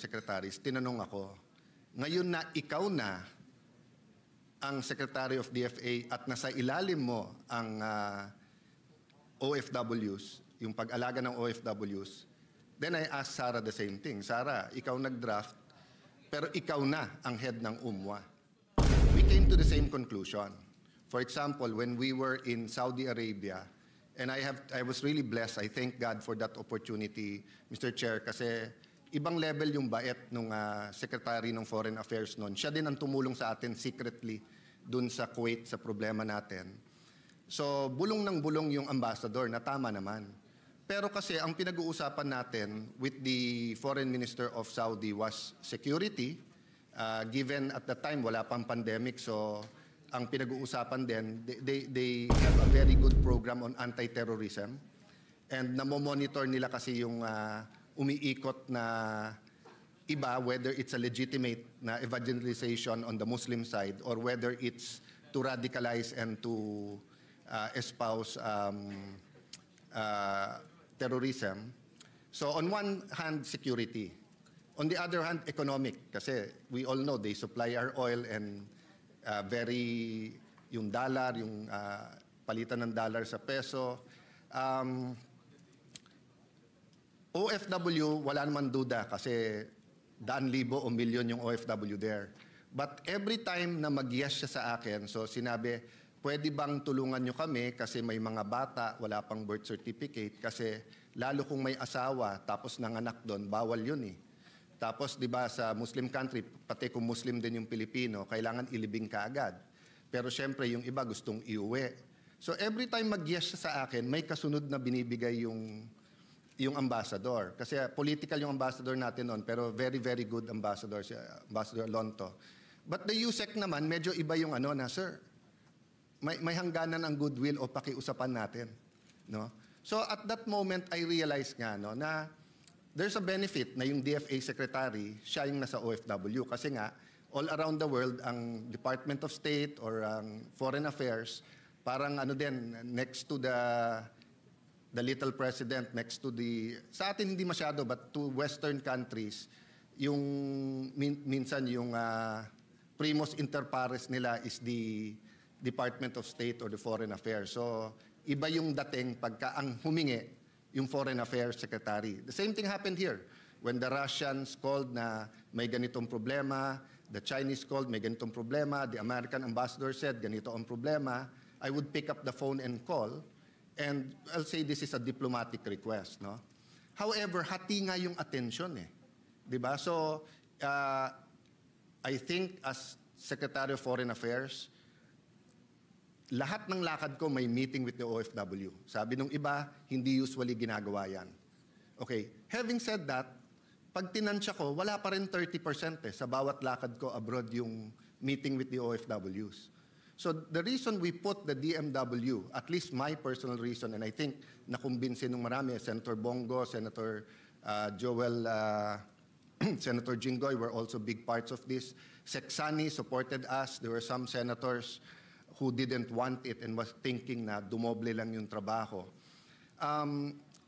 undersecretaries, tinanong ako, ngayon na ikaw na ang Secretary of DFA at nasa ilalim mo ang OFWs, yung pag-alaga ng OFWs, then I asked Sara the same thing. Sara, ikaw nag-draft, pero ikaw na ang head ng UMWA. We came to the same conclusion. For example, when we were in Saudi Arabia, and I was really blessed, I thank God for that opportunity, Mr. Chair, kasi ibang level yung bait ng Secretary ng Foreign Affairs noon. Siya din ang tumulong sa atin secretly dun sa Kuwait sa problema natin. So, bulong ng bulong yung ambassador na tama naman. Pero kasi ang pinag-uusapan natin with the Foreign Minister of Saudi was security. Given at the time, wala pang pandemic, so ang pinag-uusapan din, they have a very good program on anti-terrorism. And namomonitor nila kasi yung umiikot na iba, whether it's a legitimate na evangelization on the Muslim side or whether it's to radicalize and to espouse terrorism. So on one hand, security. On the other hand, economic. Kasi we all know they supply our oil and yung dollar, yung palitan ng dollar sa peso. OFW, wala naman duda kasi daan libo o milyon yung OFW there. But every time na mag-yes siya sa akin, so sinabi, pwede bang tulungan nyo kami kasi may mga bata, wala pang birth certificate kasi lalo kung may asawa tapos nanganak doon, bawal yun eh. Tapos di ba sa Muslim country, pati kung Muslim din yung Pilipino, kailangan ilibing ka agad. Pero syempre yung iba gustong iuwi. So every time mag-yes siya sa akin, may kasunod na binibigay yung ambassador. Kasi political yung ambassador natin noon, pero very, very good ambassador, si Ambassador Lonto. But the USEC naman, medyo iba yung na, sir, may hangganan ang goodwill o pakiusapan natin. No? So at that moment, I realized nga na there's a benefit na yung DFA Secretary, siya yung nasa OFW. Kasi nga, all around the world, ang Department of State or ang Foreign Affairs, parang din, next to the little president, next to sa atin hindi masyado, but to Western countries, yung minsan yung primus inter pares nila is the Department of State or the Foreign Affairs. So, iba yung dating pagka ang humingi yung Foreign Affairs Secretary. The same thing happened here. When the Russians called na may ganitong problema, the Chinese called may ganitong problema, the American ambassador said ganito ang problema, I would pick up the phone and call, and I'll say this is a diplomatic request. No? However, hati nga yung attention eh. Diba? So, I think as Secretary of Foreign Affairs, lahat ng lakad ko may meeting with the OFW. Sabi nung iba, hindi usually ginagawa yan. Okay, having said that, pag tinansya ko, wala pa rin 30% sa bawat lakad ko abroad yung meeting with the OFWs. So the reason we put the DMW, at least my personal reason, and I think nakumbinsin ng marami, Senator Bongo, Senator Joel, Senator Jinggoy were also big parts of this. Seksani supported us. There were some senators who didn't want it and was thinking na dumoble lang yung trabaho.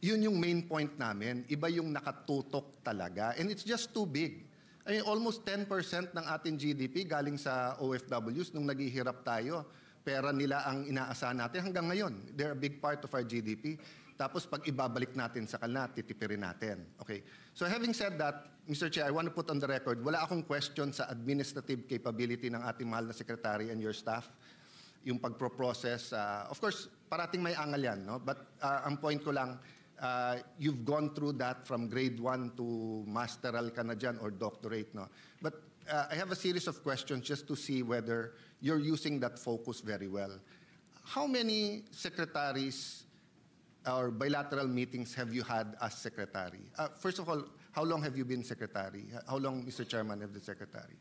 Yun yung main point namin. Iba yung nakatutok talaga. And it's just too big. I mean, almost 10% ng ating GDP galing sa OFWs nung naghihirap tayo. Pera nila ang inaasahan natin hanggang ngayon. They're a big part of our GDP. Tapos pag ibabalik natin sa kanila, titipirin natin. Okay. So having said that, Mr. Chair, I want to put on the record, wala akong question sa administrative capability ng ating mahal na secretary and your staff. Yung pagpro-process. Of course, parating may angal yan. No? But ang point ko lang, you've gone through that from grade 1 to masteral ka na dyan or doctorate. No? But I have a series of questions just to see whether you're using that focus very well. How many secretaries or bilateral meetings have you had as secretary? First of all, how long have you been secretary? How long, Mr. Chairman, have the secretary?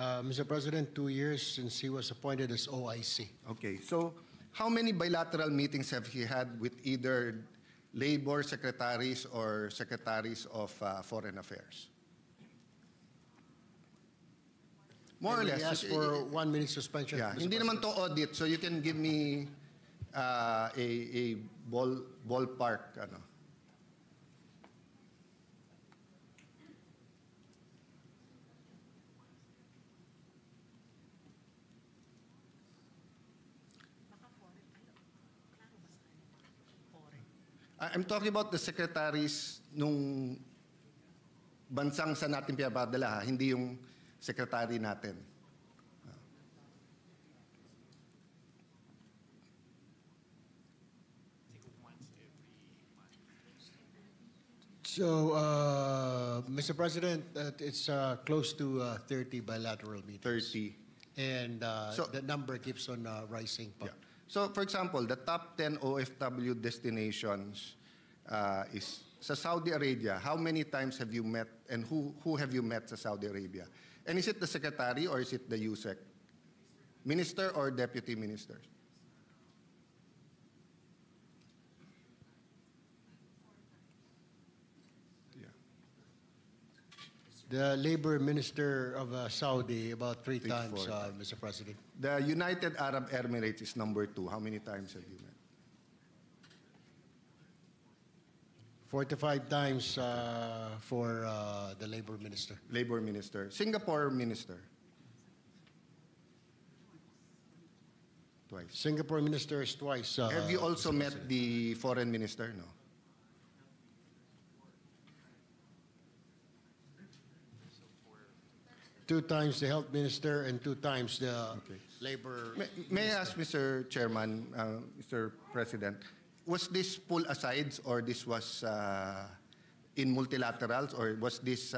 Mr. President, 2 years since he was appointed as OIC. Okay, so how many bilateral meetings have he had with either labor secretaries or secretaries of foreign affairs? More or less. He asked for 1 minute suspension. Yeah, hindi naman to audit, so you can give me a ballpark, ano. I'm talking about the secretaries nung bansang sa natin pinapadala, ha? Hindi yung secretary natin. So, Mr. President, it's close to 30 bilateral meetings. 30. And So- the number keeps on rising. Yeah. So, for example, the top 10 OFW destinations is sa Saudi Arabia. How many times have you met and who have you met sa Saudi Arabia? And is it the secretary or is it the USEC? Minister or deputy minister? Yeah. The labor minister of Saudi about three Three, times, four. Mr. President. The United Arab Emirates is number 2. How many times have you met? 45 times for the labor minister. Labor minister. Singapore minister. Twice. Singapore minister is twice. Have you also Mr. met President. the foreign minister? No. Two times the health minister and two times the Okay. labor. May I ask, Mr. Chairman, Mr. President, was this pull asides or this was in multilaterals or was this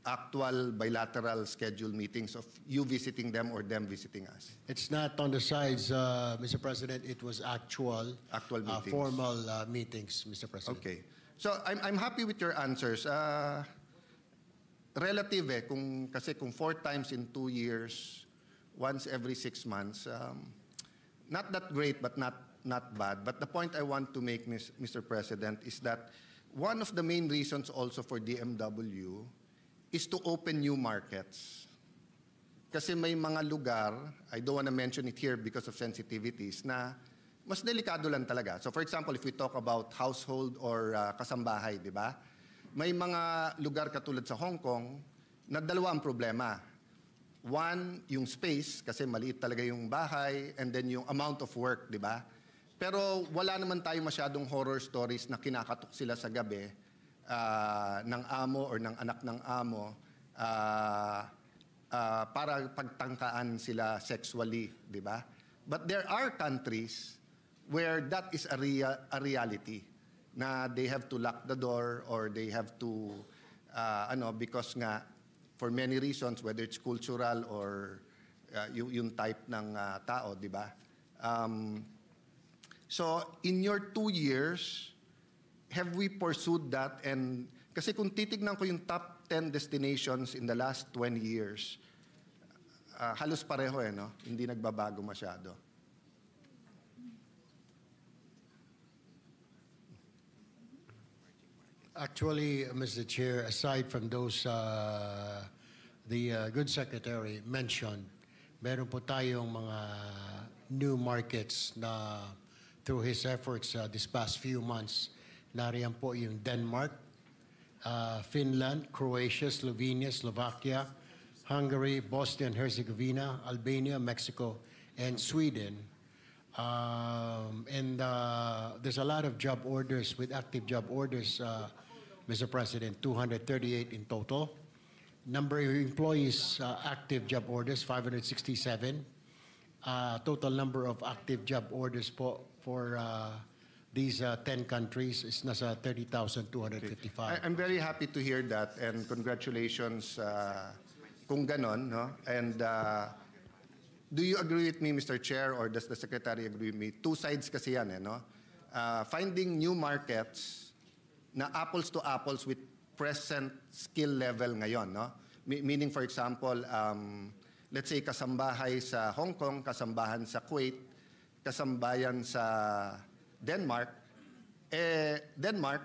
actual bilateral scheduled meetings of you visiting them or them visiting us? It's not on the sides, Mr. President. It was actual, Actual meetings. formal meetings, Mr. President. Okay. So I'm happy with your answers. Relative kasi kung 4 times in 2 years, once every 6 months, not that great but not bad. But the point I want to make, Mr. President, is that one of the main reasons also for DMW is to open new markets. Kasi may mga lugar, I don't want to mention it here because of sensitivities, na mas delikado lang talaga. So for example, if we talk about household or kasambahay, di ba? May mga lugar katulad sa Hong Kong na dalawa ang problema. One, yung space, kasi maliit talaga yung bahay, and then yung amount of work, di ba? Pero wala naman tayo masyadong horror stories na kinakatok sila sa gabi ng amo or ng anak ng amo para pagtangkaan sila sexually, di ba? But there are countries where that is a reality, na they have to lock the door or they have to, because nga, for many reasons, whether it's cultural or yung type ng tao, di ba? So, in your 2 years, have we pursued that? And kasi kung titignan ko yung top 10 destinations in the last 20 years, halos pareho no? Hindi nagbabago masyado. Actually, Mr. Chair, aside from those the good secretary mentioned, meron po tayong mga new markets na through his efforts this past few months, nariyan po yung Denmark, Finland, Croatia, Slovenia, Slovakia, Hungary, Bosnia and Herzegovina, Albania, Mexico, and Sweden. And there's a lot of job orders with active job orders, Mr. President, 238 in total. Number of employees, active job orders, 567. Total number of active job orders for these 10 countries is nasa 30,255. I'm very happy to hear that and congratulations kung ganon, no? And do you agree with me, Mr. Chair, or does the Secretary agree with me? Two sides kasi yan, no? Finding new markets na apples to apples with present skill level ngayon, no? Meaning, for example, let's say kasambahay sa Hong Kong, kasambahan sa Kuwait, kasambayan sa Denmark, Denmark,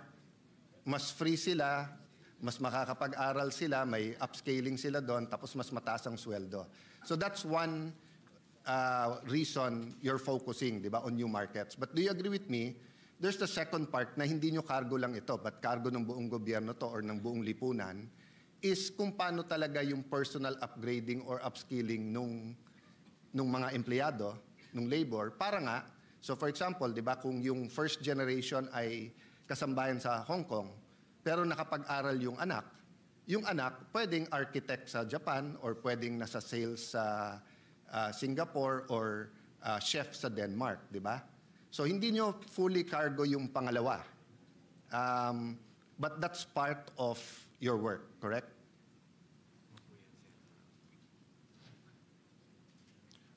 mas free sila, mas makakapag-aral sila, may upscaling sila doon, tapos mas mataas ang sweldo. So that's one reason you're focusing, di ba, on new markets. But do you agree with me? There's the second part na hindi nyo cargo lang ito, but cargo ng buong gobyerno to or ng buong lipunan, is kung paano talaga yung personal upgrading or upskilling nung mga empleyado, nung labor, para nga, so for example, di ba, kung yung first generation ay kasambayan sa Hong Kong, pero nakapag-aral yung anak pwedeng architect sa Japan or pwedeng nasa sales sa Singapore or chef sa Denmark, di ba? So hindi nyo fully cargo yung pangalawa. But that's part of your work, correct?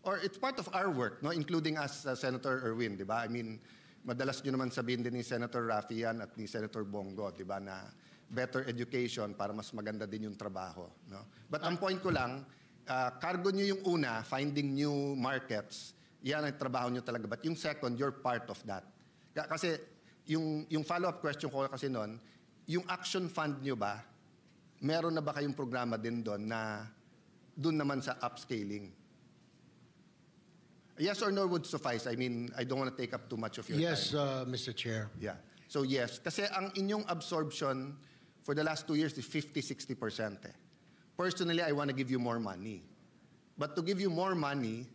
Or it's part of our work, no, including us, Senator Erwin, di ba? I mean, madalas nyo naman sabihin din ni Senator Raffy yan at ni Senator Bongo, di ba, na better education para mas maganda din yung trabaho, no? But ang point ko lang, cargo nyo yung una, finding new markets, yan ang trabaho nyo talaga. But yung second, you're part of that. Kasi yung follow-up question ko kasi noon, yung action fund nyo ba, meron na ba kayong programa din doon na doon naman sa upscaling? Yes or no would suffice. I mean, I don't want to take up too much of your time. Yes, Mr. Chair. Yeah. So yes, kasi ang inyong absorption for the last 2 years is 50-60%. Personally, I want to give you more money. But to give you more money,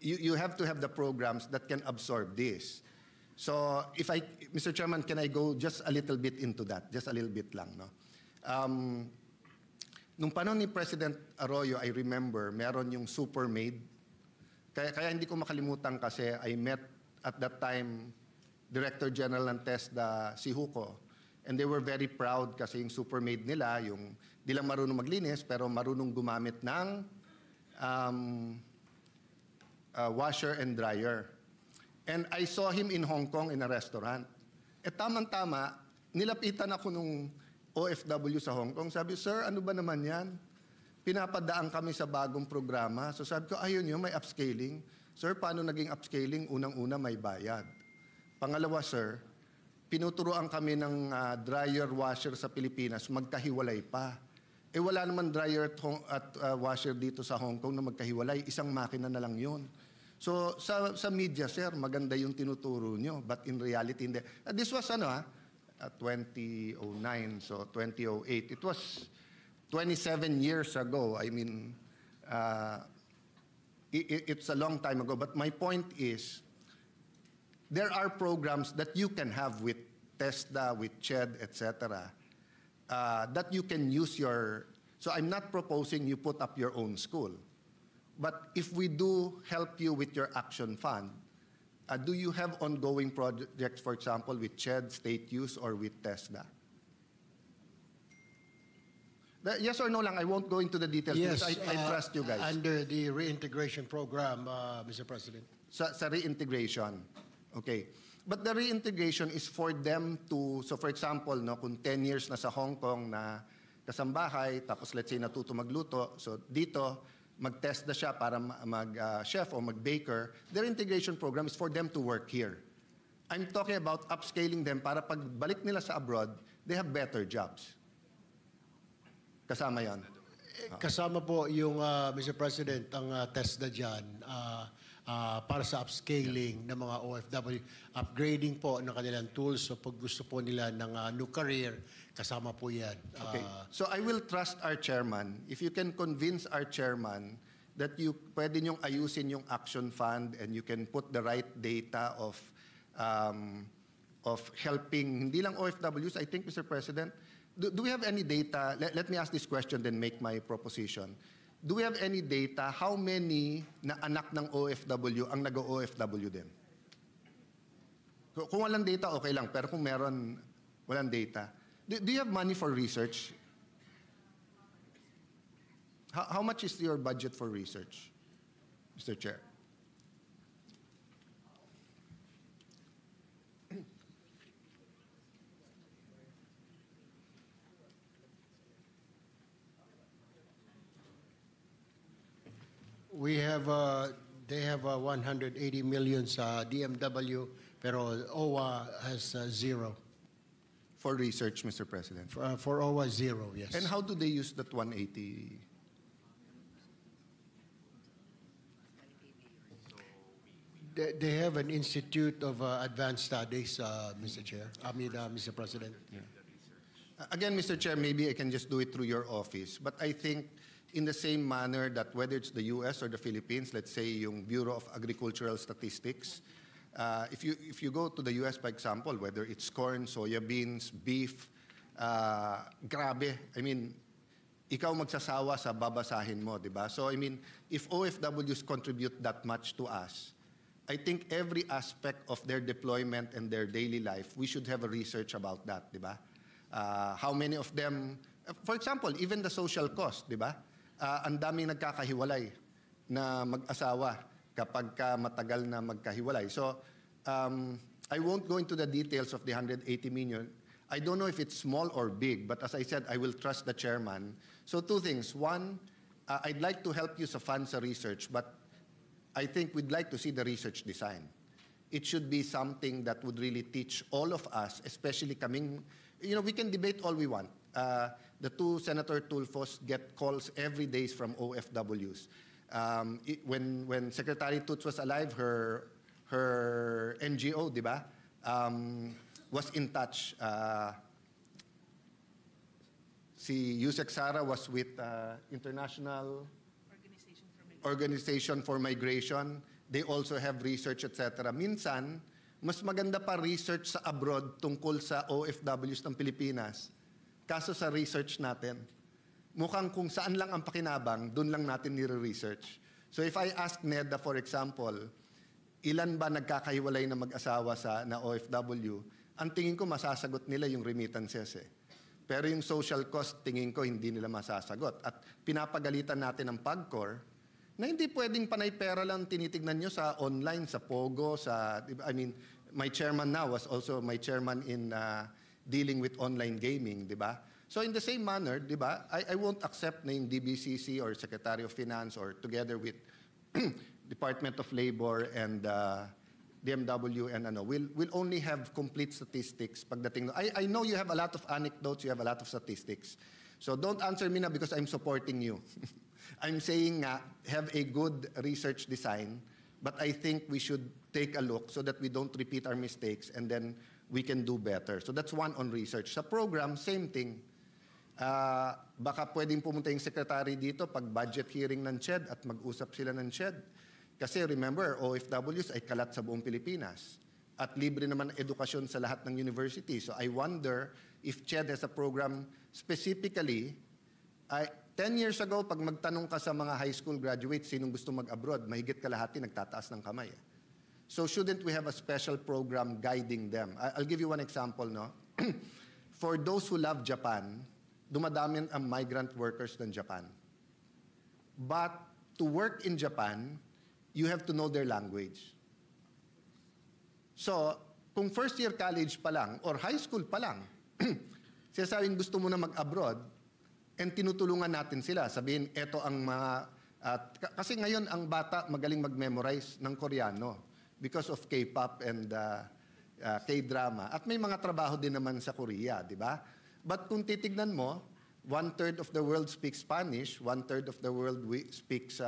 you have to have the programs that can absorb this. So, Mr. Chairman, can I go just a little bit into that? Just a little bit lang, no? Nung panahon ni President Arroyo, I remember, meron yung SuperMaid. Kaya hindi ko makalimutan kasi I met at that time Director General ng TESDA, si Huco. And they were very proud kasi yung SuperMaid nila, yung di lang marunong maglinis, pero marunong gumamit ng washer and dryer. And I saw him in Hong Kong in a restaurant. Tamang-tama, nilapitan ako nung OFW sa Hong Kong. Sabi, sir, ano ba naman yan? Pinapadaan kami sa bagong programa. So sabi ko, ayun yun, may upscaling. Sir, paano naging upscaling? Unang-una, may bayad. Pangalawa, sir, pinuturoan kami ng dryer washer sa Pilipinas, magkahiwalay pa. Wala naman dryer at washer dito sa Hong Kong na magkahiwalay. Isang makina na lang yun. So, sa media, sir, maganda yung tinuturo nyo. But in reality, hindi. This was 2009, so 2008. It was 27 years ago. I mean, it's a long time ago. But my point is, there are programs that you can have with TESDA, with CHED, etc., that you can use your... So I'm not proposing you put up your own school. But if we do help you with your action fund, do you have ongoing projects, for example, with CHED, State Use, or with TESDA? Yes or no lang, I won't go into the details. Yes, I trust you guys. Under the reintegration program, Mr. President. Sa reintegration. Okay. But the reintegration is for them to, so for example, no, kung 10 years na sa Hong Kong na kasambahay, tapos let's say natuto magluto, so dito, mag-test na siya para mag-chef o mag-baker, the reintegration program is for them to work here. I'm talking about upscaling them para pagbalik nila sa abroad, they have better jobs. Kasama yan. Kasama po yung, Mr. President, ang TESDA dyan para sa upscaling ng mga OFW, upgrading po ng kanilang tools. So pag gusto po nila ng new career, kasama po yan. Okay. So I will trust our chairman. If you can convince our chairman that pwede niyong ayusin yung action fund and you can put the right data of helping, hindi lang OFWs, I think, Mr. President, do we have any data? Let me ask this question, then make my proposition. Do we have any data how many na anak ng OFW ang nag-OFW din? Kung walang data, okay lang. Pero kung meron, walang data. Do you have money for research? How much is your budget for research, Mr. Chair? We have, they have 180 million sa DMW, pero OWA has zero. For research, Mr. President. For OWA, zero, yes. And how do they use that 180? They have an Institute of Advanced Studies, Mr. Chair. Mr. President. Again, Mr. Chair, maybe I can just do it through your office. But I think in the same manner that whether it's the US or the Philippines, let's say yung Bureau of Agricultural Statistics, if you go to the US, for example, whether it's corn, soya beans, beef, grabe. I mean, ikaw magsasawa sa babasahin mo, di ba? So, I mean, if OFWs contribute that much to us, I think every aspect of their deployment and their daily life, we should have a research about that, di ba? How many of them, for example, even the social cost, di ba? Ang daming nagkakahiwalay na mag-asawa kapag ka matagal na magkahiwalay. So, I won't go into the details of the 180 million. I don't know if it's small or big, but as I said, I will trust the chairman. So two things. One, I'd like to help you sa fund sa research, but I think we'd like to see the research design. It should be something that would really teach all of us, especially coming, you know, we can debate all we want. The two Senator Tulfos get calls every day from OFWs. When Secretary Tuts was alive, her NGO, di ba, was in touch. Si Yusek Sara was with International Organization for Migration. They also have research, etc. Minsan, mas maganda pa research sa abroad tungkol sa OFWs ng Pilipinas. Kaso sa research natin, mukhang kung saan lang ang pakinabang, dun lang natin nire-research. So if I ask NEDA, for example, ilan ba nagkakahiwalay na mag-asawa na OFW, ang tingin ko masasagot nila yung remittances eh. Pero yung social cost, tingin ko hindi nila masasagot. At pinapagalitan natin ang PAGCOR na hindi pwedeng panay pera lang tinitignan nyo sa online, sa Pogo, I mean, my chairman now was also my chairman in dealing with online gaming, di ba? So in the same manner, di ba, I won't accept na yung DBCC or Secretary of Finance or together with Department of Labor and DMW and we'll only have complete statistics pagdating. I know you have a lot of anecdotes, you have a lot of statistics. So don't answer me na because I'm supporting you. I'm saying have a good research design, but I think we should take a look so that we don't repeat our mistakes and then we can do better. So that's one on research. Sa program, same thing. Baka pwedeng pumunta yung secretary dito pag budget hearing ng CHED at mag-usap sila ng CHED. Kasi remember, OFWs ay kalat sa buong Pilipinas. At libre naman ang edukasyon sa lahat ng university. So I wonder if CHED has a program specifically. 10 years ago, pag magtanong ka sa mga high school graduates, sinong gusto mag-abroad, mahigit kalahati nagtataas ng kamay. So shouldn't we have a special program guiding them? I'll give you one example. No? For those who love Japan, dumadami ang migrant workers ng Japan. But to work in Japan, you have to know their language. So, kung first year college pa lang or high school pa lang, sinasabing gusto mo na mag-abroad, and tinutulungan natin sila. Sabihin, eto ang mga... kasi ngayon, ang bata magaling mag-memorize ng Koreano because of K-pop and K-drama. At may mga trabaho din naman sa Korea, di ba? But kung titignan mo, 1/3 of the world speaks Spanish, 1/3 of the world speaks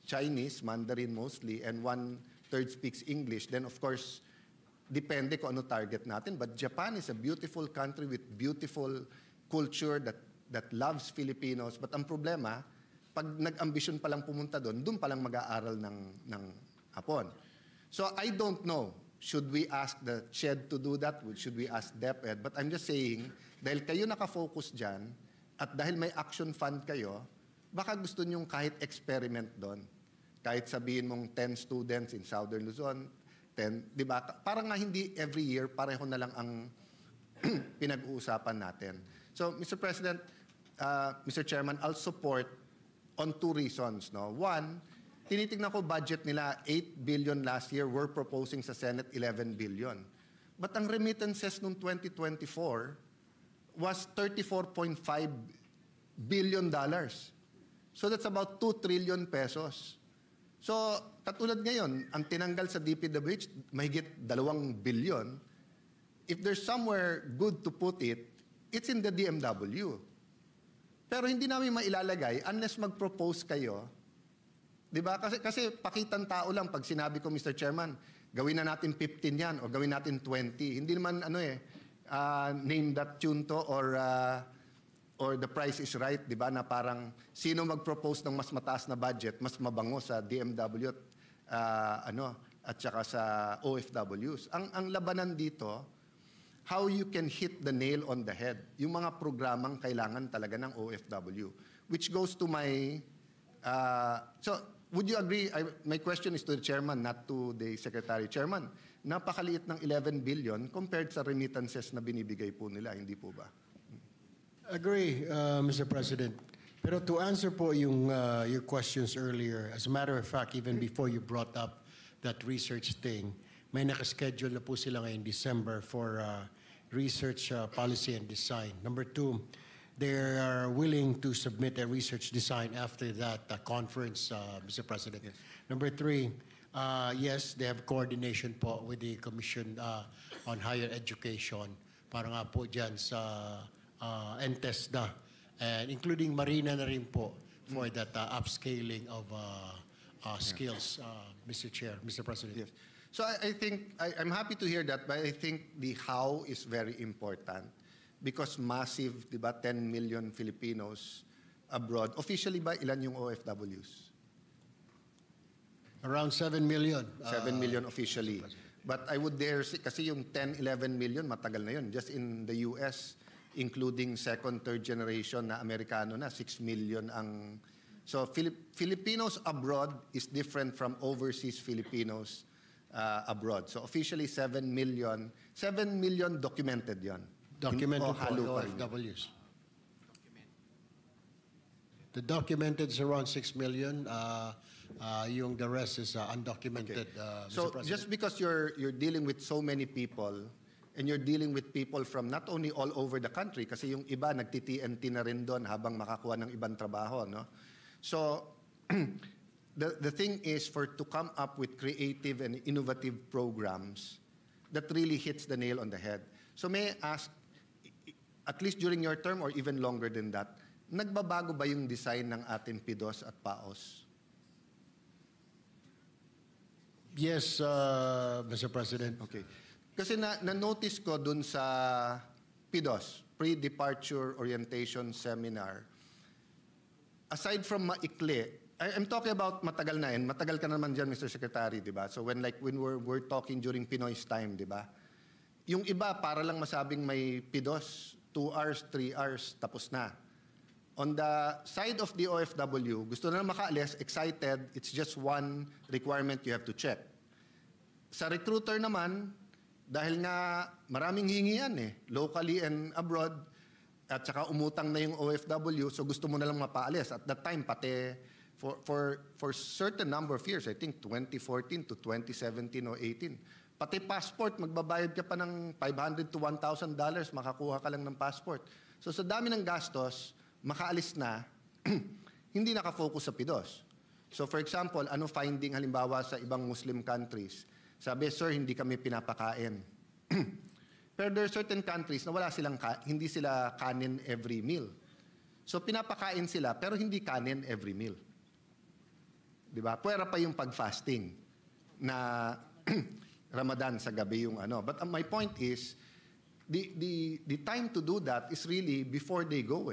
Chinese, Mandarin mostly, and 1/3 speaks English. Then, of course, depende kung ano target natin. But Japan is a beautiful country with beautiful culture that loves Filipinos. But ang problema, pag nag-ambisyon pa lang pumunta doon pa lang mag-aaral ng Hapon. So, I don't know. Should we ask the CHED to do that? Should we ask DepEd? But I'm just saying, dahil kayo nakafocus dyan, at dahil may action fund kayo, baka gusto nyong kahit experiment doon. Kahit sabihin mong 10 students in Southern Luzon, 10, di ba? Parang nga hindi every year, pareho na lang ang pinag-uusapan natin. So, Mr. President, Mr. Chairman, I'll support on 2 reasons. No? One, tinitignan ko budget nila, 8 billion last year, we're proposing sa Senate 11 billion. But ang remittances noong 2024 was $34.5 billion. So that's about 2 trillion pesos. So, katulad ngayon, ang tinanggal sa DPWH, mahigit 2 billion. If there's somewhere good to put it, it's in the DMW. Pero hindi namin mailalagay unless mag-propose kayo Di ba? Kasi pakitang tao lang pag sinabi ko, Mr. Chairman, gawin na natin 15 yan o gawin natin 20. Hindi naman name that tune to or the price is right, di ba? Na parang sino mag-propose ng mas mataas na budget, mas mabango sa DMW at saka sa OFWs. Ang labanan dito, how you can hit the nail on the head. Yung mga programang kailangan talaga ng OFW. Which goes to my... so, would you agree? My question is to the chairman, not to the secretary. Chairman, napakaliit ng 11 billion compared sa remittances na binibigay po nila, hindi po ba? Agree, Mr. President. Pero to answer po yung your questions earlier, as a matter of fact, even before you brought up that research thing, may nakaschedule na po sila ngayong December for research policy and design. Number two, they are willing to submit a research design after that conference, Mr. President. Yes. Number three, yes, they have coordination po with the Commission on Higher Education para nga po dyan sa NTESDA, and including Marina na rin po for that upscaling of skills, Mr. Chair, Mr. President. Yes. So I think, I'm happy to hear that, but I think the how is very important. Because massive, di ba, 10 million Filipinos abroad. Officially ba, ilan yung OFWs? Around 7 million. 7 million officially. But I would dare say, kasi yung 10, 11 million, matagal na yun. Just in the US, including second, third generation na Amerikano na, 6 million ang... So Filipinos abroad is different from overseas Filipinos abroad. So officially 7 million. 7 million documented yon. Documented po, halo pa rin. OFWs. The documented is around 6 million. Yung the rest is undocumented, Okay. Mr. So President. just because you're dealing with so many people and you're dealing with people from not only all over the country, kasi yung iba nagti-TNT na rin doon habang makakuha ng ibang trabaho, no? So the thing is to come up with creative and innovative programs that really hits the nail on the head. So may I ask, at least during your term or even longer than that, nagbabago ba yung design ng ating PIDOS at PAOS? Yes, Mr. President. Okay. Kasi na-notice ko dun sa PIDOS, Pre-Departure Orientation Seminar, aside from maikli, I'm talking about matagal na yan. Matagal ka naman dyan, Mr. Secretary, di ba? So when we're talking during Pinoy's time, di ba? Yung iba, para lang masabing may PIDOS, 2 hours, 3 hours, tapos na. On the side of the OFW, gusto na makaalis, excited, it's just one requirement you have to check. Sa recruiter naman, dahil nga maraming hingian locally and abroad, at saka umutang na yung OFW, so gusto mo na lang mapaalis. At that time, pati for certain number of years, I think 2014 to 2017 or 18, pati passport, magbabayad ka pa ng $500 to $1,000, makakuha ka lang ng passport. So sa dami ng gastos, makaalis na, hindi nakafocus sa PIDOS. So for example, ano finding halimbawa sa ibang Muslim countries? Sabi, sir, hindi kami pinapakain. Pero there are certain countries na hindi sila kanin every meal. So pinapakain sila, pero hindi kanin every meal. Diba? Pwera pa yung pag-fasting na Ramadan sa gabi yung ano. But my point is, the time to do that is really before they go